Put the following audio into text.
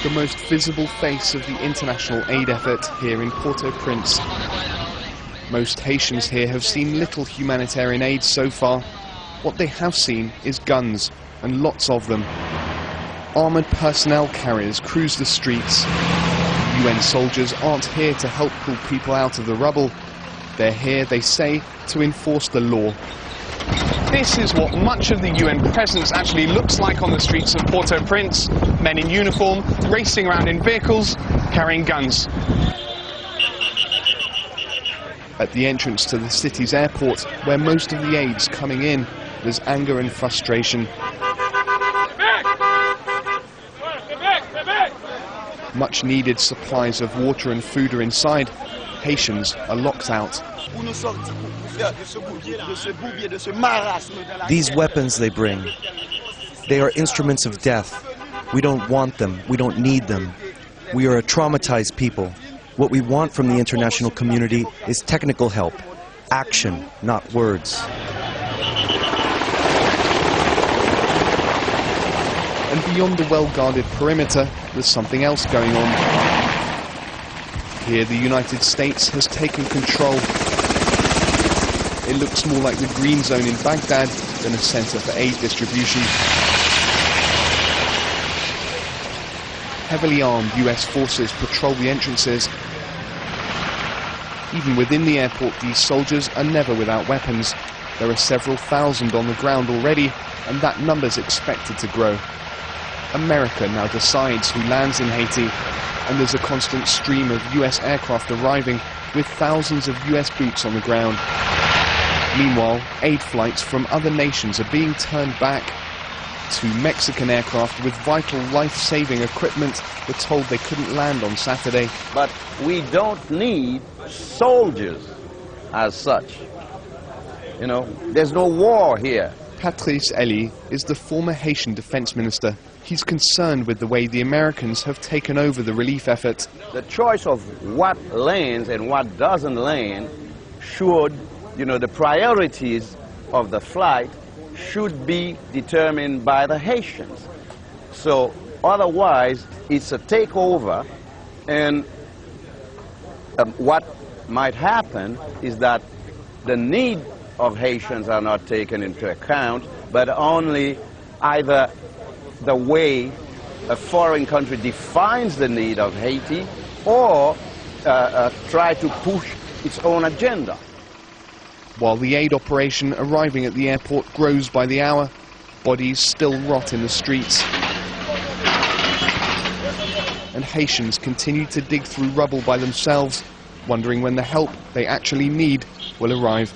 the most visible face of the international aid effort here in Port-au-Prince. Most Haitians here have seen little humanitarian aid so far. What they have seen is guns, and lots of them. Armoured personnel carriers cruise the streets. UN soldiers aren't here to help pull people out of the rubble. They're here, they say, to enforce the law. This is what much of the UN presence actually looks like on the streets of Port-au-Prince. Men in uniform, racing around in vehicles, carrying guns. At the entrance to the city's airport, where most of the aid's coming in, there's anger and frustration. Much needed supplies of water and food are inside. Haitians are locked out. These weapons they bring, they are instruments of death. We don't want them. We don't need them. We are a traumatized people. What we want from the international community is technical help, action, not words. And beyond the well-guarded perimeter, there's something else going on. Here, the United States has taken control. It looks more like the green zone in Baghdad than a center for aid distribution. Heavily armed US forces patrol the entrances. Even within the airport, these soldiers are never without weapons. There are several thousand on the ground already, and that number's expected to grow. America now decides who lands in Haiti, and there's a constant stream of US aircraft arriving with thousands of US boots on the ground. Meanwhile, aid flights from other nations are being turned back. 2 Mexican aircraft with vital life-saving equipment were told they couldn't land on Saturday. But we don't need soldiers as such. You know, there's no war here. Patrice Elie is the former Haitian defense minister. He's concerned with the way the Americans have taken over the relief effort. The choice of what lands and what doesn't land should, the priorities of the flight should be determined by the Haitians. So otherwise, it's a takeover, and what might happen is that the need of Haitians are not taken into account, but only either the way a foreign country defines the need of Haiti or try to push its own agenda. While the aid operation arriving at the airport grows by the hour, bodies still rot in the streets. And Haitians continue to dig through rubble by themselves, wondering when the help they actually need will arrive.